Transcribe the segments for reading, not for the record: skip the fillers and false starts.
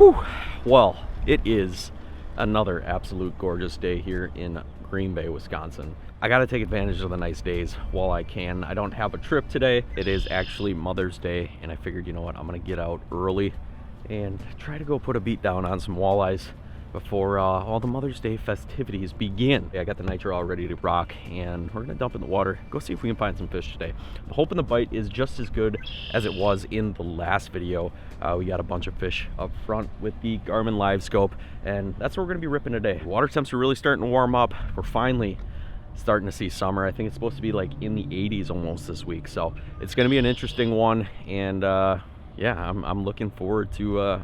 Whew. Well, it is another absolute gorgeous day here in Green Bay, Wisconsin. I got to take advantage of the nice days while I can. I don't have a trip today. It is actually Mother's Day, and I figured, you know what, I'm gonna get out early and try to go put a beat down on some walleyes before all the Mother's Day festivities begin. I got the nitro all ready to rock, and we're gonna dump in the water, go see if we can find some fish today. I'm hoping the bite is just as good as it was in the last video. We got a bunch of fish up front with the Garmin LiveScope, and that's what we're gonna be ripping today. Water temps are really starting to warm up. We're finally starting to see summer. I think it's supposed to be like in the 80s almost this week, so it's gonna be an interesting one. And yeah, I'm looking forward to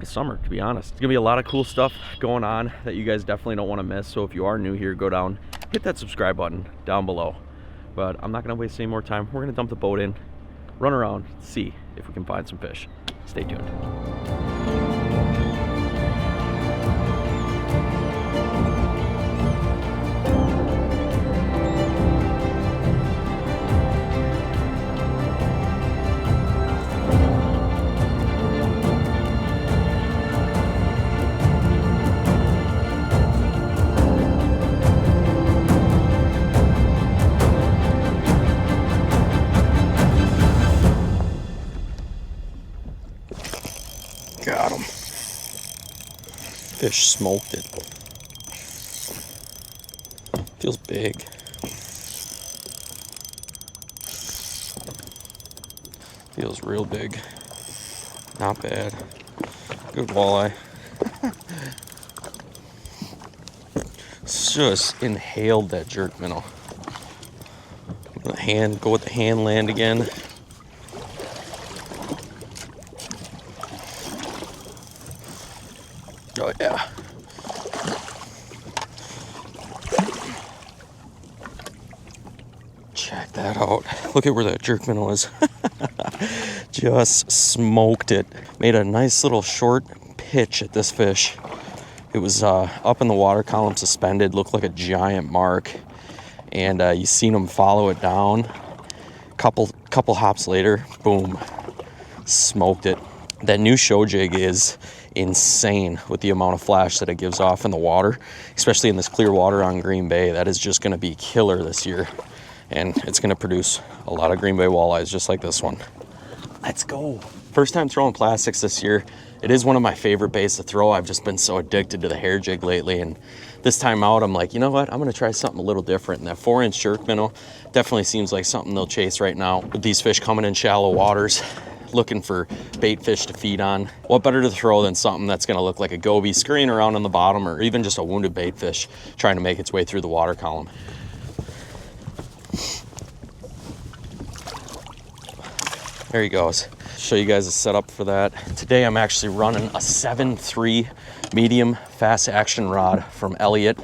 summer, to be honest. It's gonna be a lot of cool stuff going on that you guys definitely don't want to miss. So if you are new here, go down, hit that subscribe button down below. But I'm not gonna waste any more time. We're gonna dump the boat in, run around, see if we can find some fish. Stay tuned. Got him. Fish smoked it. Feels big. Feels real big. Not bad. Good walleye. Just inhaled that jerk minnow. The hand, go with the hand land again. Oh yeah. Check that out. Look at where that jerk minnow is. Just smoked it. Made a nice little short pitch at this fish. It was up in the water column, suspended, looked like a giant mark. And you seen him follow it down. Couple hops later, boom, smoked it. That new show jig is insane with the amount of flash that it gives off in the water, especially in this clear water on Green Bay. That is just going to be killer this year, and it's going to produce a lot of Green Bay walleyes just like this one. Let's go. First time throwing plastics this year. It is one of my favorite baits to throw. I've just been so addicted to the hair jig lately, and this time out I'm like, you know what, I'm going to try something a little different. And that 4-inch jerk minnow definitely seems like something they'll chase right now with these fish coming in shallow waters, looking for bait fish to feed on. What better to throw than something that's going to look like a goby scurrying around on the bottom, or even just a wounded bait fish trying to make its way through the water column. There he goes. Show you guys a setup for that. Today I'm actually running a 7.3 medium fast action rod from Elliott,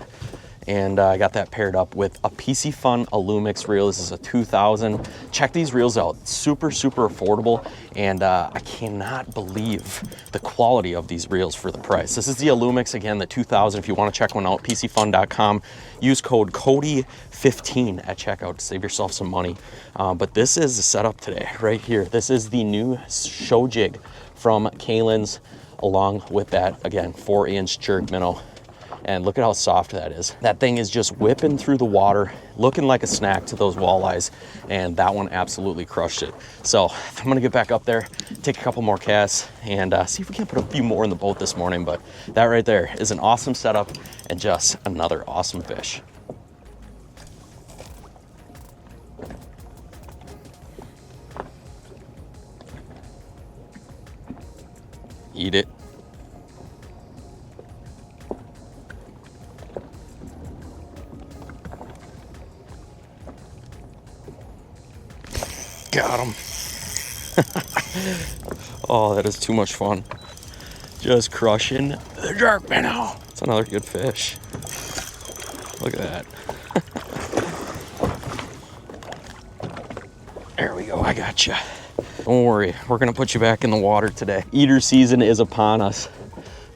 and I got that paired up with a PC Fun Illumix reel. This is a 2000. Check these reels out. Super affordable, and I cannot believe the quality of these reels for the price. This is the Illumix, again, the 2000. If you want to check one out, pcfun.com. Use code Cody15 at checkout to save yourself some money. But this is the setup today, right here. This is the new show jig from Kalen's, along with that, again, 4-inch jerk minnow. And look at how soft that is. That thing is just whipping through the water, looking like a snack to those walleyes, and that one absolutely crushed it. So I'm gonna get back up there, take a couple more casts, and see if we can put a few more in the boat this morning. But that right there is an awesome setup and just another awesome fish. Eat it. Got him. Oh, that is too much fun. Just crushing the jerk minnow. It's another good fish. Look at that. There we go, I got you. Don't worry, we're gonna put you back in the water today. Eater season is upon us,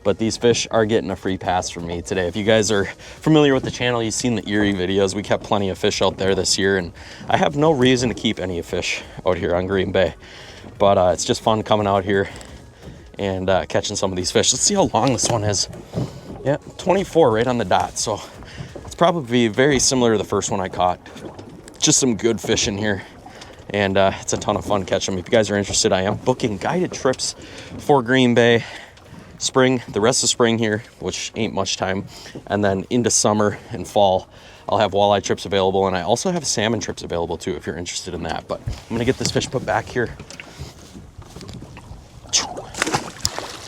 but these fish are getting a free pass from me today. If you guys are familiar with the channel, you've seen the Erie videos. We kept plenty of fish out there this year, and I have no reason to keep any fish out here on Green Bay. But it's just fun coming out here and catching some of these fish. Let's see how long this one is. Yeah, 24 right on the dot. So it's probably very similar to the first one I caught. Just some good fish in here, and it's a ton of fun catching them. If you guys are interested, I am booking guided trips for Green Bay spring, the rest of spring here, which ain't much time, and then into summer and fall I'll have walleye trips available, and I also have salmon trips available too if you're interested in that. But I'm gonna get this fish put back here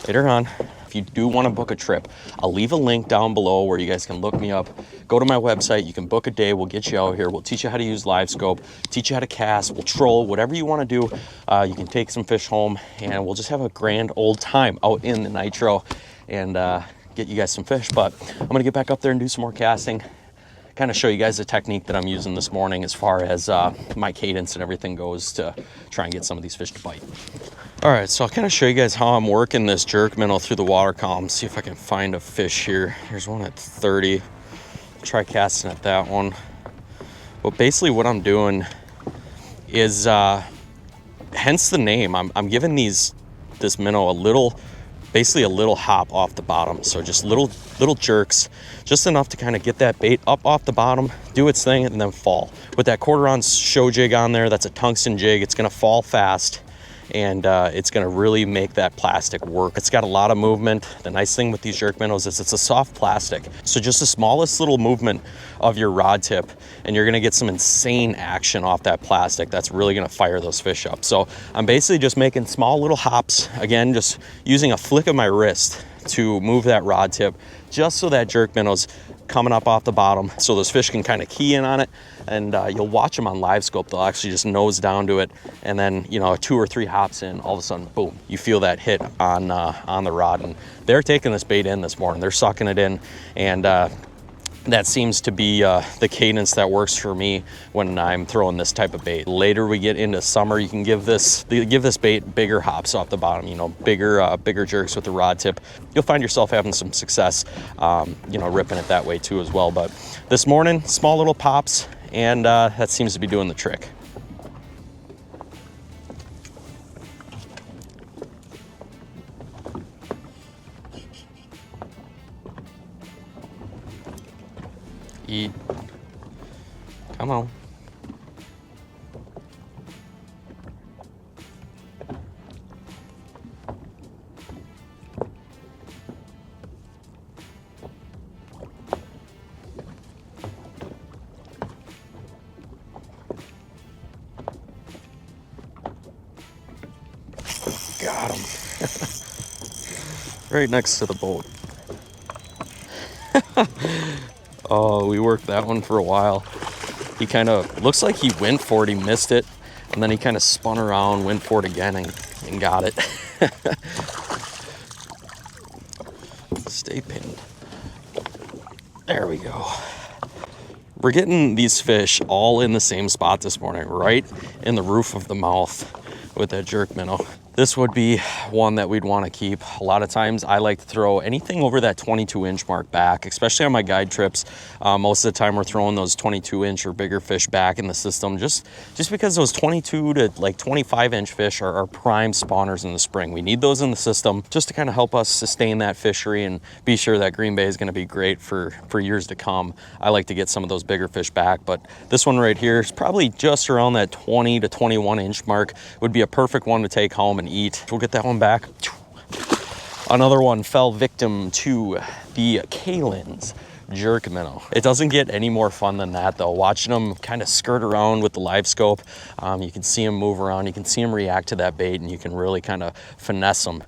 later on. If you do want to book a trip, I'll leave a link down below where you guys can look me up. Go to my website, you can book a day, we'll get you out here, we'll teach you how to use LiveScope, teach you how to cast, we'll troll, whatever you want to do. You can take some fish home, and we'll just have a grand old time out in the nitro and get you guys some fish. But I'm gonna get back up there and do some more casting, kind of show you guys the technique that I'm using this morning as far as my cadence and everything goes to try and get some of these fish to bite. All right, so I'll kind of show you guys how I'm working this jerk minnow through the water column. See if I can find a fish here. Here's one at 30. Try casting at that one. But basically what I'm doing is, hence the name, I'm giving this minnow basically a little hop off the bottom. So just little jerks, just enough to kind of get that bait up off the bottom, do its thing, and then fall. With that 1/4 ounce show jig on there, that's a tungsten jig, it's gonna fall fast, and it's gonna really make that plastic work. It's got a lot of movement. The nice thing with these jerk minnows is it's a soft plastic. So just the smallest little movement of your rod tip, and you're gonna get some insane action off that plastic. That's really gonna fire those fish up. So I'm basically just making small little hops. Again, just using a flick of my wrist to move that rod tip, just so that jerk minnow's coming up off the bottom, so those fish can kind of key in on it. And you'll watch them on LiveScope, they'll actually just nose down to it, and then 2 or 3 hops in, all of a sudden, boom, you feel that hit on the rod. And they're taking this bait in this morning, they're sucking it in, and that seems to be the cadence that works for me when I'm throwing this type of bait. Later we get into summer, you can give this bait bigger hops off the bottom, bigger jerks with the rod tip. You'll find yourself having some success, ripping it that way too as well. But this morning, small little pops, and that seems to be doing the trick. Eat. Come on. Got him. Right next to the boat. Oh, we worked that one for a while. He kind of looks like he went for it, he missed it, and then he kind of spun around, went for it again, and got it. Stay pinned. There we go. We're getting these fish all in the same spot this morning, right in the roof of the mouth with that jerk minnow. This would be one that we'd want to keep. A lot of times I like to throw anything over that 22-inch mark back, especially on my guide trips. Most of the time we're throwing those 22-inch or bigger fish back in the system, just because those 22 to like 25-inch fish are prime spawners in the spring. We need those in the system just to kind of help us sustain that fishery and be sure that Green Bay is going to be great for years to come. I like to get some of those bigger fish back, but this one right here is probably just around that 20 to 21-inch mark. Would be a perfect one to take home and eat. We'll get that one back. Another one fell victim to the Kalen's jerk minnow. It doesn't get any more fun than that though. Watching them kind of skirt around with the LiveScope, you can see them move around, you can see them react to that bait, and you can really kind of finesse them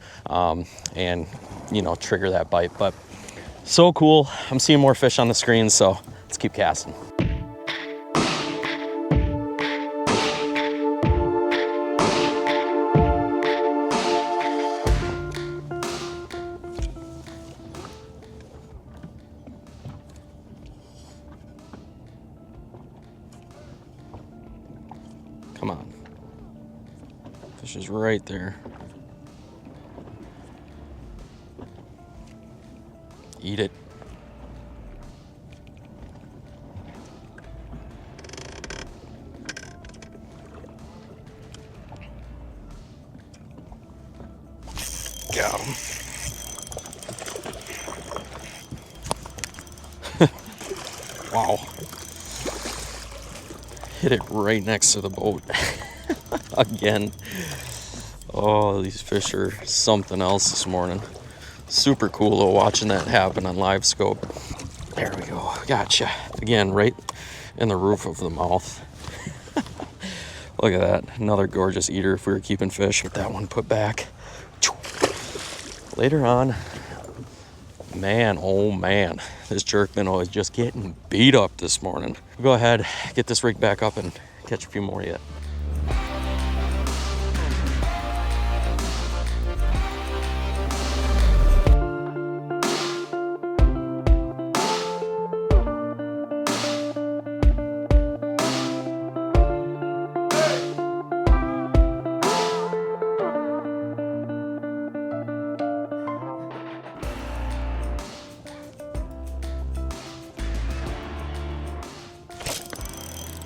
and trigger that bite. But so cool. I'm seeing more fish on the screen, so let's keep casting. Come on. Fish is right there. Eat it. Got him. Wow. Hit it right next to the boat. Again. Oh, these fish are something else this morning. Super cool though, watching that happen on LiveScope. There we go. Gotcha. Again, right in the roof of the mouth. Look at that. Another gorgeous eater if we were keeping fish. Get that one put back. Later on, man, oh man, this jerk minnow is just getting beat up this morning. We'll go ahead, get this rig back up and catch a few more yet.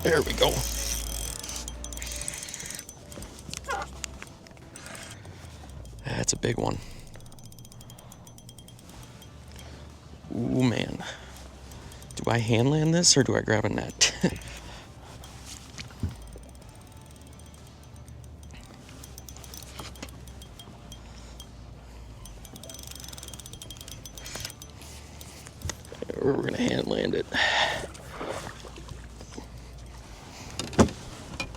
There we go. That's a big one. Ooh, man. Do I hand land this or do I grab a net? We're gonna hand land it.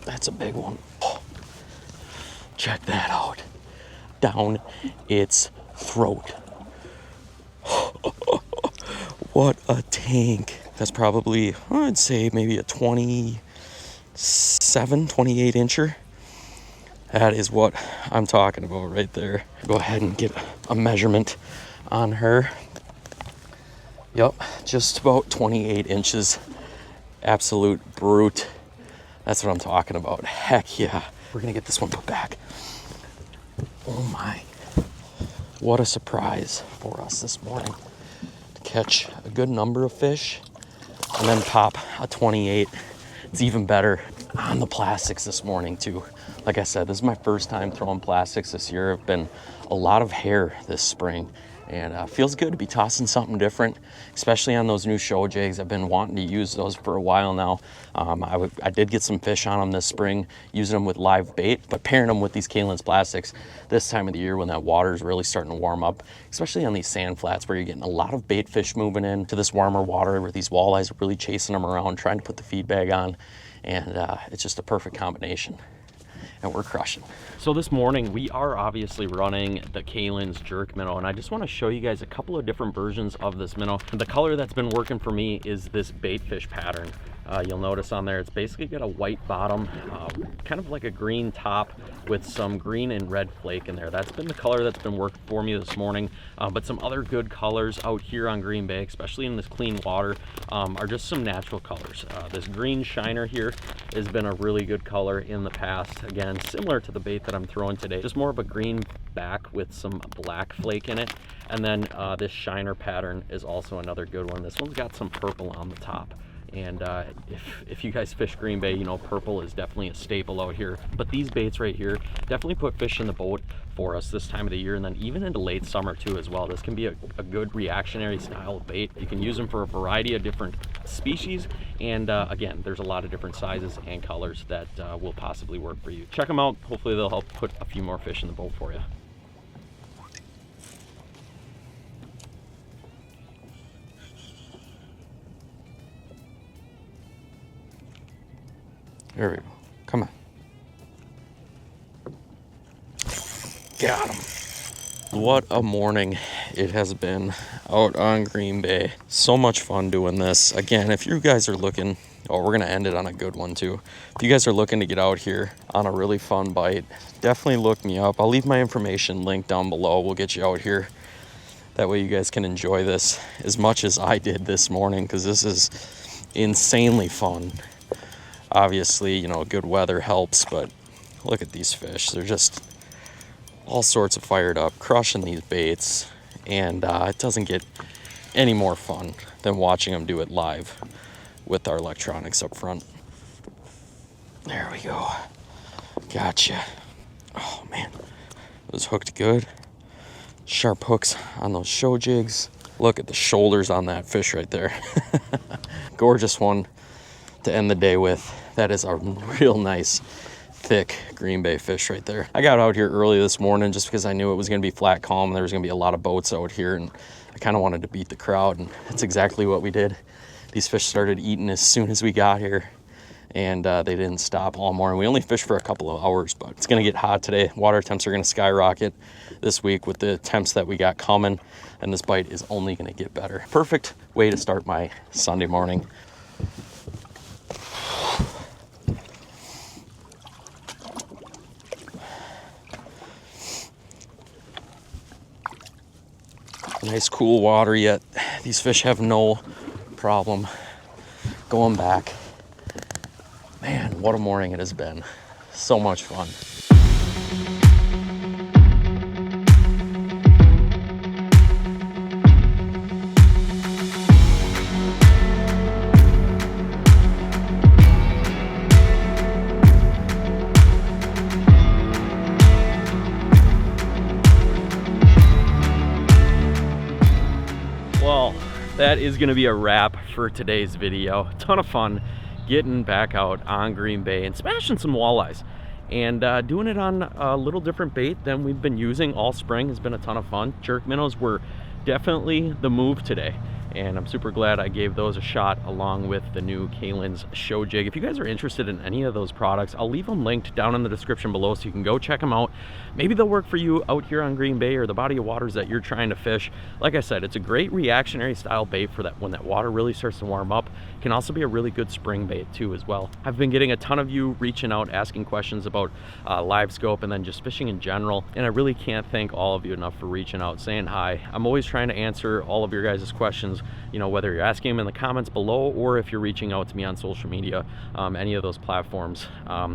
That's a big one. Check that out. Down its throat. What a tank. That's probably, I'd say maybe a 27, 28 incher. That is what I'm talking about right there. Go ahead and get a measurement on her. Yep, just about 28 inches. Absolute brute. That's what I'm talking about. Heck yeah. We're gonna get this one put back. Oh my. What a surprise for us this morning. To catch a good number of fish and then pop a 28. It's even better on the plastics this morning too. Like I said, this is my first time throwing plastics this year. I've been a lot of hair this spring. And feels good to be tossing something different, especially on those new show jigs. I've been wanting to use those for a while now. I did get some fish on them this spring, using them with live bait, but pairing them with these Kalin's plastics this time of the year when that water is really starting to warm up, especially on these sand flats where you're getting a lot of bait fish moving into this warmer water where these walleyes are really chasing them around, trying to put the feed bag on. And it's just a perfect combination. And we're crushing. So this morning we are obviously running the Kalin's jerk minnow, and I just want to show you guys a couple of different versions of this minnow. And the color that's been working for me is this baitfish pattern. You'll notice on there it's basically got a white bottom, kind of like a green top with some green and red flake in there. That's been the color that's been working for me this morning. But some other good colors out here on Green Bay, especially in this clean water, are just some natural colors. This green shiner here has been a really good color in the past. Again, similar to the bait that I'm throwing today, just more of a green back with some black flake in it. And then this shiner pattern is also another good one. This one's got some purple on the top. And if you guys fish Green Bay, you know purple is definitely a staple out here. But these baits right here definitely put fish in the boat for us this time of the year, and then even into late summer too as well. This can be a good reactionary style of bait. You can use them for a variety of different species, and again, there's a lot of different sizes and colors that will possibly work for you. Check them out. Hopefully they'll help put a few more fish in the boat for you. There we go. Come on. Got him. What a morning it has been out on Green Bay. So much fun doing this. Again, if you guys are looking, we're going to end it on a good one too. If you guys are looking to get out here on a really fun bite, definitely look me up. I'll leave my information linked down below. We'll get you out here. That way you guys can enjoy this as much as I did this morning, because this is insanely fun. Obviously, you know, good weather helps, but look at these fish. They're just all sorts of fired up, crushing these baits, and it doesn't get any more fun than watching them do it live with our electronics up front. There we go. Gotcha. Oh, man. It was hooked good. Sharp hooks on those show jigs. Look at the shoulders on that fish right there. Gorgeous one to end the day with. That is a real nice, thick Green Bay fish right there. I got out here early this morning just because I knew it was going to be flat calm. There was going to be a lot of boats out here, and I kind of wanted to beat the crowd, and that's exactly what we did. These fish started eating as soon as we got here, and they didn't stop all morning. We only fished for a couple of hours, but it's going to get hot today. Water temps are going to skyrocket this week with the temps that we got coming, and this bite is only going to get better. Perfect way to start my Sunday morning. Nice cool water, yet these fish have no problem going back. Man, what a morning it has been. So much fun. Well, that is going to be a wrap for today's video. A ton of fun getting back out on Green Bay and smashing some walleyes, and doing it on a little different bait than we've been using all spring. Has been a ton of fun. Jerk minnows were definitely the move today, and I'm super glad I gave those a shot along with the new Kalen's show jig. If you guys are interested in any of those products, I'll leave them linked down in the description below so you can go check them out. Maybe they'll work for you out here on Green Bay or the body of waters that you're trying to fish. Like I said, it's a great reactionary style bait for that when that water really starts to warm up. It can also be a really good spring bait too as well. I've been getting a ton of you reaching out, asking questions about LiveScope and then just fishing in general, and I really can't thank all of you enough for reaching out, saying hi. I'm always trying to answer all of your guys' questions, you know, whether you're asking them in the comments below or if you're reaching out to me on social media, any of those platforms.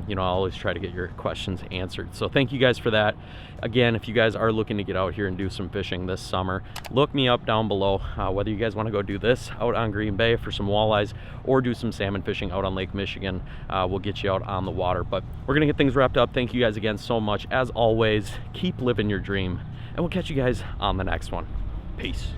You know, I'll always try to get your questions answered. So thank you guys for that. Again, if you guys are looking to get out here and do some fishing this summer, look me up down below, whether you guys want to go do this out on Green Bay for some walleyes or do some salmon fishing out on Lake Michigan. We'll get you out on the water. But we're gonna get things wrapped up. Thank you guys again so much. As always, keep living your dream, and we'll catch you guys on the next one. Peace.